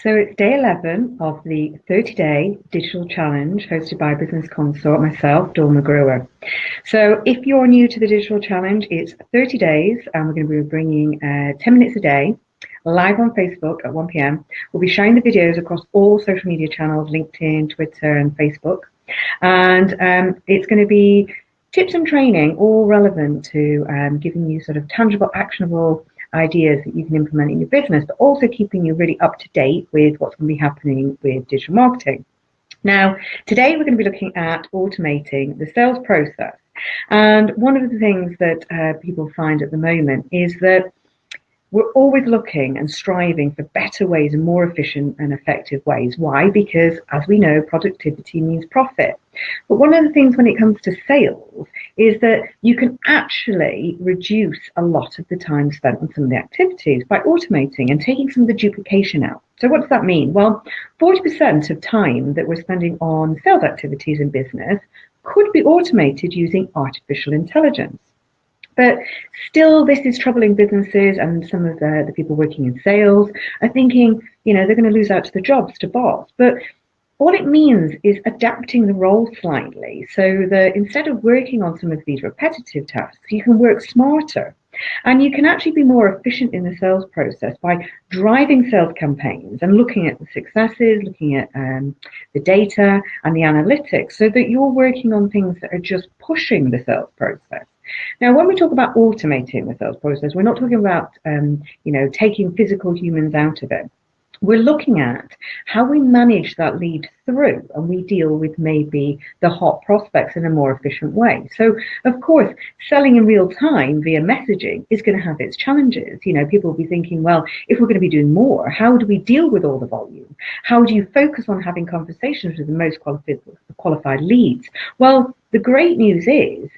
So it's day 11 of the 30-day digital challenge hosted by Business Consort, myself, Dawn McGrewer. So if you're new to the digital challenge, it's 30 days and we're going to be bringing 10 minutes a day live on Facebook at 1 p.m. We'll be sharing the videos across all social media channels, LinkedIn, Twitter and Facebook. And it's going to be tips and training, all relevant to giving you sort of tangible, actionable ideas that you can implement in your business, but also keeping you really up to date with what's going to be happening with digital marketing. Now, today we're going to be looking at automating the sales process. And one of the things that people find at the moment is that we're always looking and striving for better ways and more efficient and effective ways. Why? Because, as we know, productivity means profit. But one of the things when it comes to sales is that you can actually reduce a lot of the time spent on some of the activities by automating and taking some of the duplication out. So what does that mean? Well, 40% of time that we're spending on sales activities in business could be automated using artificial intelligence. But still, this is troubling businesses, and some of the people working in sales are thinking, they're going to lose out to the jobs, to bots. But all it means is adapting the role slightly so that instead of working on some of these repetitive tasks, you can work smarter. And you can actually be more efficient in the sales process by driving sales campaigns and looking at the successes, looking at the data and the analytics so that you're working on things that are just pushing the sales process. Now, when we talk about automating the sales process, we're not talking about, taking physical humans out of it. We're looking at how we manage that lead through and we deal with maybe the hot prospects in a more efficient way. So, of course, selling in real time via messaging is going to have its challenges. People will be thinking, well, if we're going to be doing more, how do we deal with all the volume? How do you focus on having conversations with the most qualified leads? Well, the great news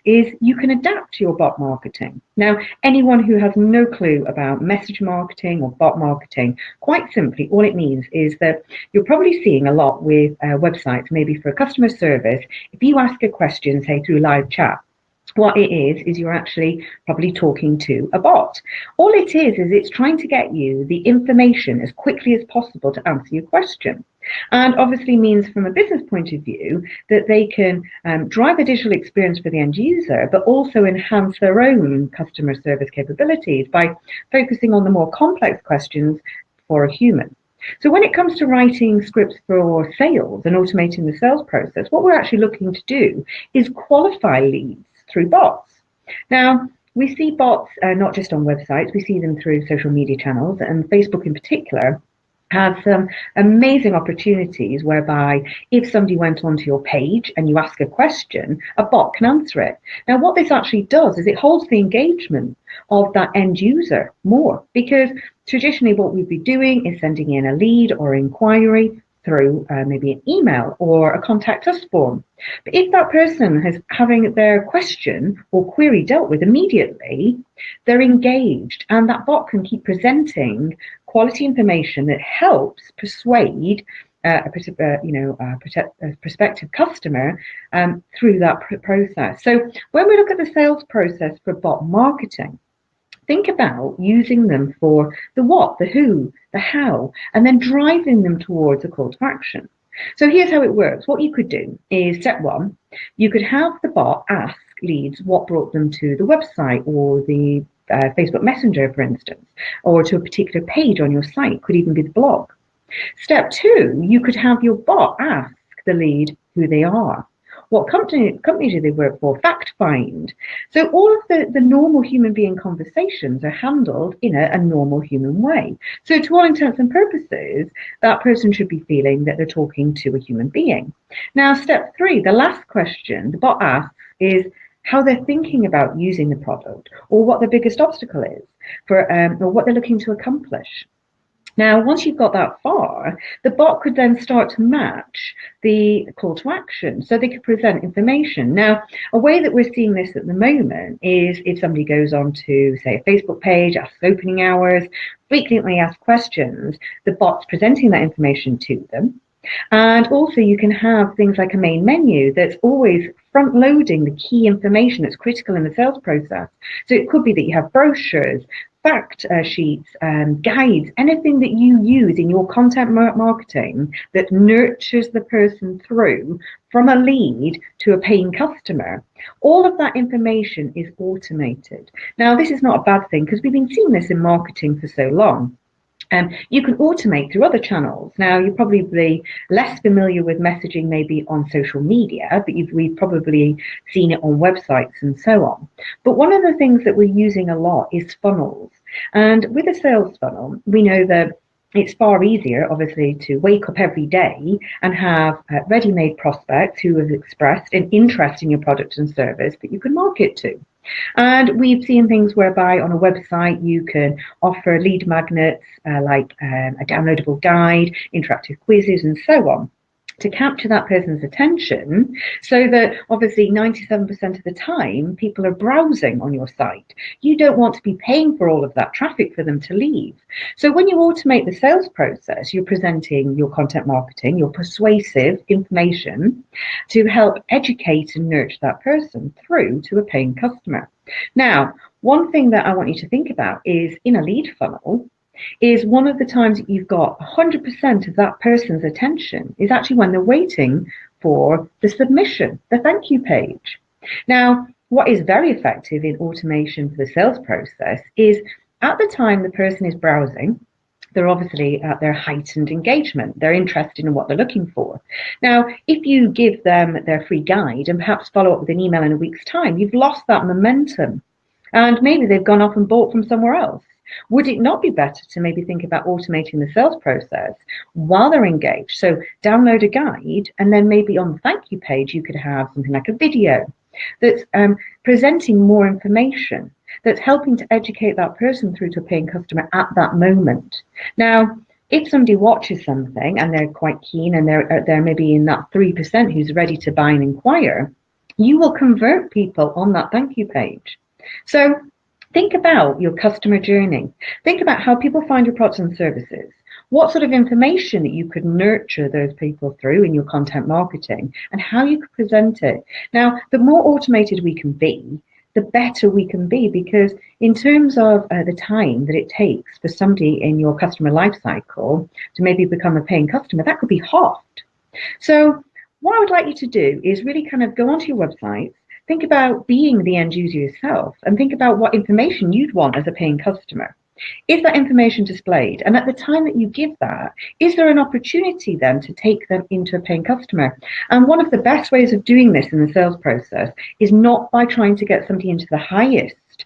is you can adapt your bot marketing. Now, anyone who has no clue about message marketing or bot marketing, quite simply, all it means is that you're probably seeing a lot with websites, maybe for customer service. If you ask a question, say through live chat, what it is you're actually probably talking to a bot. All it is it's trying to get you the information as quickly as possible to answer your question. And obviously means from a business point of view that they can drive a digital experience for the end user, but also enhance their own customer service capabilities by focusing on the more complex questions for a human. So when it comes to writing scripts for sales and automating the sales process, what we're actually looking to do is qualify leads through bots. Now, we see bots not just on websites, we see them through social media channels, and Facebook in particular has some amazing opportunities whereby if somebody went onto your page and you ask a question, a bot can answer it. Now, what this actually does is it holds the engagement of that end user more, because traditionally what we'd be doing is sending in a lead or inquiry through maybe an email or a contact us form. But if that person has having their question or query dealt with immediately, they're engaged, and that bot can keep presenting quality information that helps persuade a prospective customer through that process. So when we look at the sales process for bot marketing, think about using them for the what, the who, the how, and then driving them towards a call to action. So here's how it works. What you could do is, step one, you could have the bot ask leads what brought them to the website or the Facebook Messenger, for instance, or to a particular page on your site, could even be the blog. Step two, you could have your bot ask the lead who they are. What company do they work for? Fact find. So all of the normal human being conversations are handled in a normal human way. So to all intents and purposes, that person should be feeling that they're talking to a human being. Now, step three, the last question the bot asks is how they're thinking about using the product, or what their biggest obstacle is, or what they're looking to accomplish. Now, once you've got that far, the bot could then start to match the call to action, so they could present information. Now, a way that we're seeing this at the moment is if somebody goes on to, say, a Facebook page, asks opening hours, frequently asked questions, the bot's presenting that information to them. And also you can have things like a main menu that's always front loading the key information that's critical in the sales process. So it could be that you have brochures, fact sheets, guides, anything that you use in your content marketing that nurtures the person through from a lead to a paying customer. All of that information is automated. Now, this is not a bad thing because we've been seeing this in marketing for so long. You can automate through other channels. Now, you're probably less familiar with messaging maybe on social media, but we've probably seen it on websites and so on. But one of the things that we're using a lot is funnels. And with a sales funnel, we know that it's far easier, obviously, to wake up every day and have ready-made prospects who have expressed an interest in your product and service that you can market to. And we've seen things whereby on a website you can offer lead magnets like a downloadable guide, interactive quizzes, and so on, to capture that person's attention, so that obviously 97% of the time people are browsing on your site. You don't want to be paying for all of that traffic for them to leave. So when you automate the sales process, you're presenting your content marketing, your persuasive information to help educate and nurture that person through to a paying customer. Now, one thing that I want you to think about is in a lead funnel, is one of the times that you've got 100% of that person's attention is actually when they're waiting for the submission, the thank you page. Now, what is very effective in automation for the sales process is at the time the person is browsing, they're obviously at their heightened engagement. They're interested in what they're looking for. Now, if you give them their free guide and perhaps follow up with an email in a week's time, you've lost that momentum. And maybe they've gone off and bought from somewhere else. Would it not be better to maybe think about automating the sales process while they're engaged? So download a guide, and then maybe on the thank you page, you could have something like a video that's presenting more information, that's helping to educate that person through to a paying customer at that moment. Now, if somebody watches something and they're quite keen and they're maybe in that 3% who's ready to buy and inquire, you will convert people on that thank you page. So think about your customer journey. Think about how people find your products and services. What sort of information that you could nurture those people through in your content marketing, and how you could present it. Now, the more automated we can be, the better we can be, because in terms of the time that it takes for somebody in your customer lifecycle to maybe become a paying customer, that could be halved. So what I would like you to do is really kind of go onto your website, think about being the end user yourself, and think about what information you'd want as a paying customer. Is that information displayed? And at the time that you give that, is there an opportunity then to take them into a paying customer? And one of the best ways of doing this in the sales process is not by trying to get somebody into the highest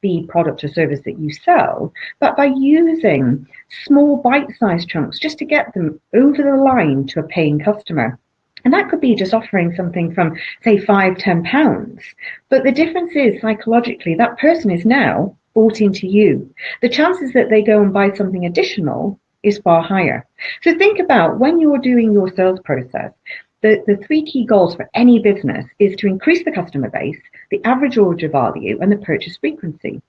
fee product or service that you sell, but by using small bite-sized chunks just to get them over the line to a paying customer. And that could be just offering something from, say, £5–10. But the difference is, psychologically, that person is now bought into you. The chances that they go and buy something additional is far higher. So think about when you're doing your sales process, the three key goals for any business is to increase the customer base, the average order value, and the purchase frequency.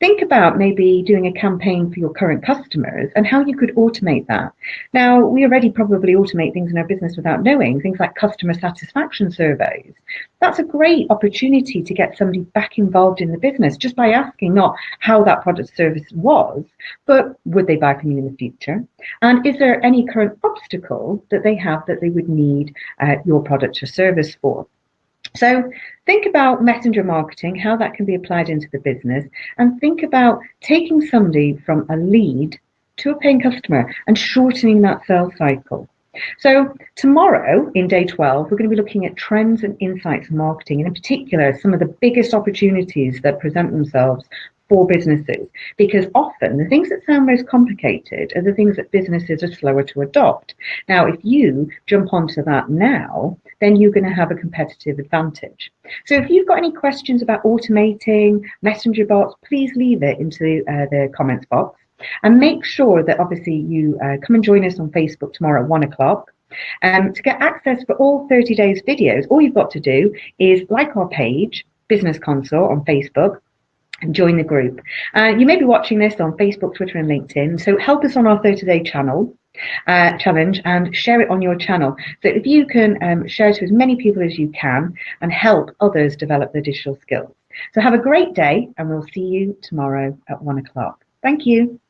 Think about maybe doing a campaign for your current customers and how you could automate that. Now, we already probably automate things in our business without knowing, things like customer satisfaction surveys. That's a great opportunity to get somebody back involved in the business just by asking not how that product service was, but would they buy from you in the future? And is there any current obstacle that they have that they would need your product or service for? So think about messenger marketing, how that can be applied into the business, and think about taking somebody from a lead to a paying customer and shortening that sales cycle. So tomorrow in day 12, we're going to be looking at trends and insights in marketing, and in particular, some of the biggest opportunities that present themselves for businesses, because often the things that sound most complicated are the things that businesses are slower to adopt. Now, if you jump onto that now, then you're going to have a competitive advantage. So if you've got any questions about automating messenger bots, please leave it into the comments box, and make sure that obviously you come and join us on Facebook tomorrow at 1 o'clock. To get access for all 30 days videos, all you've got to do is like our page, Business Consort on Facebook, and join the group. You may be watching this on Facebook, Twitter, and LinkedIn, so help us on our 30-day challenge and share it on your channel. So if you can share it to as many people as you can and help others develop their digital skills. So have a great day, and we'll see you tomorrow at 1 o'clock. Thank you.